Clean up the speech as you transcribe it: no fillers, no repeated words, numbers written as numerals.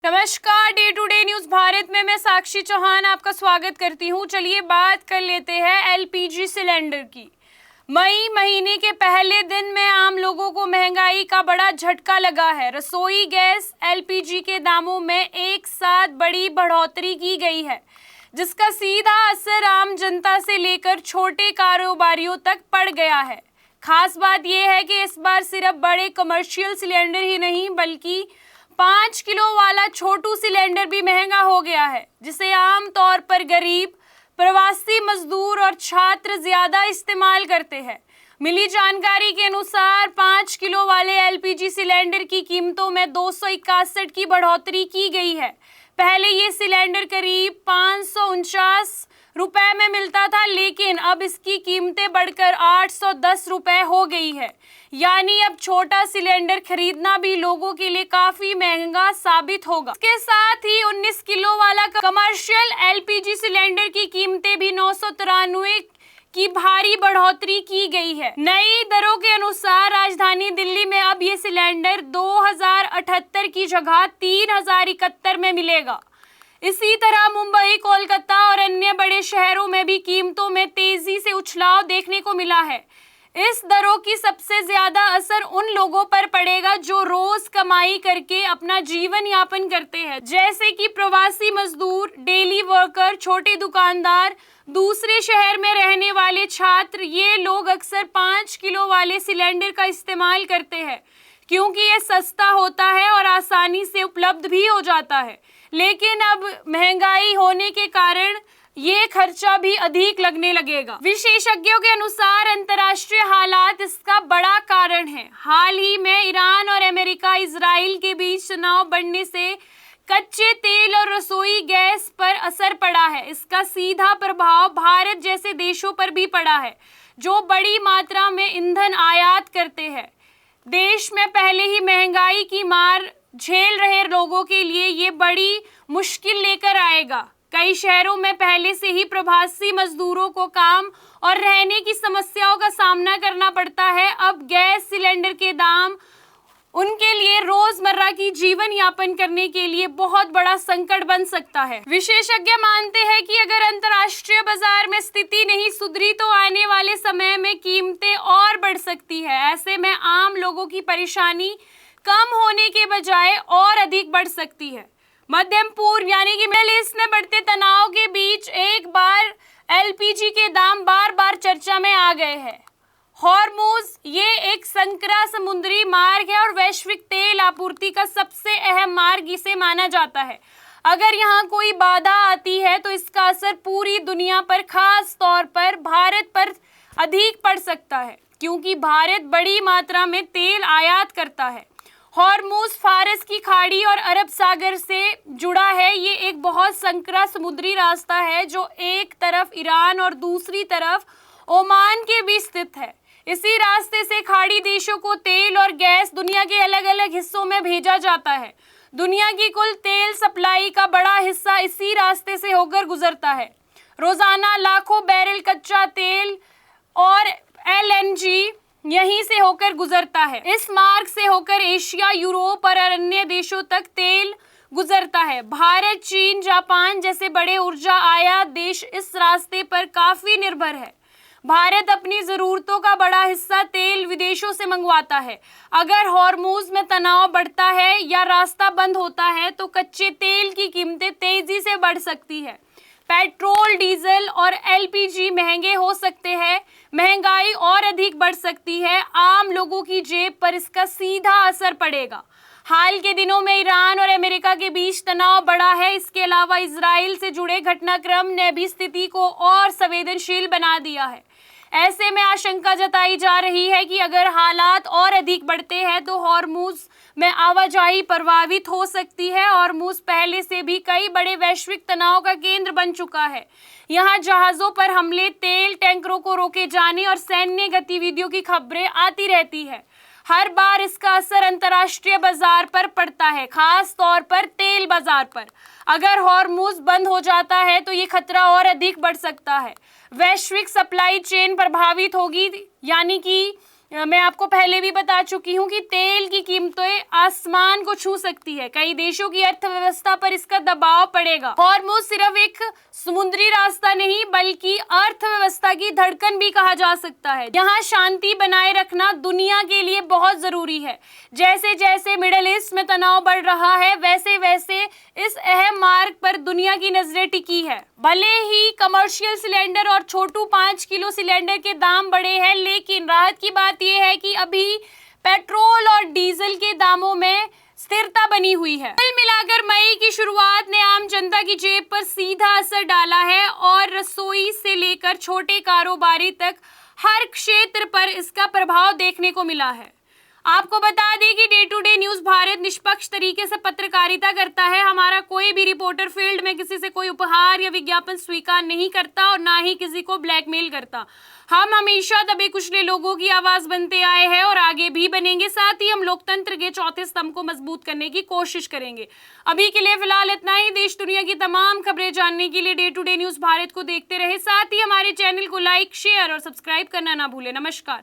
नमस्कार, day to day news Bharat में मैं साक्षी चौहान आपका स्वागत करती हूं। चलिए बात कर लेते हैं एलपीजी सिलेंडर की। मई महीने के पहले दिन में आम लोगों को महंगाई का बड़ा झटका लगा है। रसोई गैस एलपीजी के दामों में एक साथ बड़ी बढ़ोतरी की गई है, जिसका सीधा असर आम जनता से लेकर छोटे कारोबारियों तक पड़ गया है। खास बात यह है कि इस बार सिर्फ बड़े कमर्शियल सिलेंडर ही नहीं बल्कि 5 किलो वाला छोटू सिलेंडर भी महंगा हो गया है, जिसे आम तौर पर गरीब, प्रवासी मजदूर और छात्र ज्यादा इस्तेमाल करते हैं। मिली जानकारी के अनुसार 5 किलो वाले एलपीजी सिलेंडर की कीमतों में 261 की बढ़ोतरी की गई है। पहले ये सिलेंडर करीब 549 रुपए में मिलता था, लेकिन अब इसकी कीमतें बढ़कर 810 रुपए हो गई है। यानी अब छोटा सिलेंडर खरीदना भी लोगों के लिए काफी महंगा साबित होगा। इसके साथ ही 19 किलो वाला कमर्शियल एलपीजी सिलेंडर की कीमतें भी 993 की भारी बढ़ोतरी की गई है। नई दरों के अनुसार राजधानी दिल्ली में अब ये सिलेंडर 2078 की जगह 3071 में मिलेगा। इसी तरह मुंबई, कोलकाता और अन्य बड़े शहरों में भी कीमतों में तेजी से उछाल देखने को मिला है। इस दरों की सबसे ज्यादा असर उन लोगों पर पड़ेगा जो रोज कमाई करके अपना जीवन यापन करते हैं, जैसे कि प्रवासी मजदूर, डेली वर्कर, छोटे दुकानदार, दूसरे शहर में रहने वाले छात्र। ये लोग अक्सर 5 किलो वाले सिलेंडर का इस्तेमाल करते हैं क्योंकि ये सस्ता होता है और आसानी से उपलब्ध भी हो जाता है। लेकिन अब महंगाई होने के कारण ये खर्चा भी अधिक लगने लगेगा। विशेषज्ञों के अनुसार अंतर्राष्ट्रीय हालात इसका बड़ा कारण है। हाल ही में ईरान और अमेरिका, इजराइल के बीच तनाव बढ़ने से कच्चे तेल और रसोई गैस पर असर पड़ा है। इसका सीधा प्रभाव भारत जैसे देशों पर भी पड़ा है, जो बड़ी मात्रा में ईंधन आयात करते हैं। देश में पहले ही महंगाई की मार झेल रहे लोगों के लिए ये बड़ी मुश्किल लेकर आएगा। कई शहरों में पहले से ही प्रवासी मजदूरों को काम और रहने की समस्याओं का सामना करना पड़ता है। अब गैस सिलेंडर के दाम उनके लिए रोजमर्रा की जीवन यापन करने के लिए बहुत बड़ा संकट बन सकता है। विशेषज्ञ मानते हैं कि अगर अंतर्राष्ट्रीय बाजार में स्थिति नहीं सुधरी तो आने वाले समय में कीमतें और बढ़ सकती है। ऐसे में आम लोगों की परेशानी कम होने के बजाय और अधिक बढ़ सकती है। मध्यम पूर्व यानी कि मिडिल ईस्ट में बढ़ते तनाव के बीच एक बार एलपीजी के दाम बार बार चर्चा में आ गए हैं। हॉर्मुज ये एक संकरा समुद्री मार्ग है और वैश्विक तेल आपूर्ति का सबसे अहम मार्ग इसे माना जाता है। अगर यहाँ कोई बाधा आती है तो इसका असर पूरी दुनिया पर, खास तौर पर भारत पर अधिक पड़ सकता है, क्योंकि भारत बड़ी मात्रा में तेल आयात करता है। हॉर्मुज फारस की खाड़ी और अरब सागर से जुड़ा है। ये एक बहुत संकरा समुद्री रास्ता है जो एक तरफ ईरान और दूसरी तरफ ओमान के बीच स्थित है। इसी रास्ते से खाड़ी देशों को तेल और गैस दुनिया के अलग अलग हिस्सों में भेजा जाता है। दुनिया की कुल तेल सप्लाई का बड़ा हिस्सा इसी रास्ते से होकर गुजरता है। रोजाना लाखों बैरल कच्चा तेल और एलएनजी यहीं से होकर गुजरता है। इस मार्ग से होकर एशिया, यूरोप और अन्य देशों तक तेल गुजरता है। भारत, चीन, जापान जैसे बड़े ऊर्जा आयात देश इस रास्ते पर काफी निर्भर है। भारत अपनी जरूरतों का बड़ा हिस्सा तेल विदेशों से मंगवाता है। अगर हॉर्मुज में तनाव बढ़ता है या रास्ता बंद होता है तो कच्चे तेल की कीमतें तेजी से बढ़ सकती है। पेट्रोल, डीजल और एलपीजी महंगे हो सकते हैं। महंगाई और अधिक बढ़ सकती है। आम लोगों की जेब पर इसका सीधा असर पड़ेगा। हाल के दिनों में ईरान और अमेरिका के बीच तनाव बढ़ा है। इसके अलावा इजराइल से जुड़े घटनाक्रम ने भी स्थिति को और संवेदनशील बना दिया है। ऐसे में आशंका जताई जा रही है कि अगर हालात और अधिक बढ़ते हैं तो हॉर्मुज में आवाजाही प्रभावित हो सकती है। हॉर्मुज पहले से भी कई बड़े वैश्विक तनाव का केंद्र बन चुका है। यहाँ जहाजों पर हमले, तेल टैंकरों को रोके जाने और सैन्य गतिविधियों की खबरें आती रहती है। हर बार इसका असर अंतर्राष्ट्रीय बाजार पर पड़ता है, खास तौर पर तेल बाजार पर। अगर हॉर्मुज बंद हो जाता है तो ये खतरा और अधिक बढ़ सकता है। वैश्विक सप्लाई चेन प्रभावित होगी, यानी कि मैं आपको पहले भी बता चुकी हूँ कि तेल की कीमतें आसमान को छू सकती है। कई देशों की अर्थव्यवस्था पर इसका दबाव पड़ेगा। हॉर्मुज़ सिर्फ एक समुद्री रास्ता नहीं बल्कि अर्थव्यवस्था की धड़कन भी कहा जा सकता है। यहाँ शांति बनाए रखना दुनिया के लिए बहुत जरूरी है। जैसे जैसे मिडिल ईस्ट में तनाव बढ़ रहा है वैसे वैसे इस अहम मार्ग पर दुनिया की नजरें टिकी है। भले ही कमर्शियल सिलेंडर और छोटू 5 किलो सिलेंडर के दाम बढ़े हैं, लेकिन राहत की बात यह है कि अभी पेट्रोल और डीजल के दामों में स्थिरता बनी हुई है। कुल मिलाकर मई की शुरुआत ने आम जनता की जेब पर सीधा असर डाला है और रसोई से लेकर छोटे कारोबारी तक हर क्षेत्र पर इसका प्रभाव देखने को मिला है। आपको बता दें कि day to day news Bharat निष्पक्ष तरीके से पत्रकारिता करता है। हमारा कोई भी रिपोर्टर फील्ड में किसी से कोई उपहार या विज्ञापन स्वीकार नहीं करता और ना ही किसी को ब्लैकमेल करता। हम हमेशा दबे कुचले लोगों की आवाज बनते आए हैं और आगे भी बनेंगे। साथ ही हम लोकतंत्र के चौथे स्तंभ को मजबूत करने की कोशिश करेंगे। अभी के लिए फिलहाल इतना ही। देश दुनिया की तमाम खबरें जानने के लिए day to day news Bharat को देखते रहे। साथ ही हमारे चैनल को लाइक, शेयर और सब्सक्राइब करना ना भूलें। नमस्कार।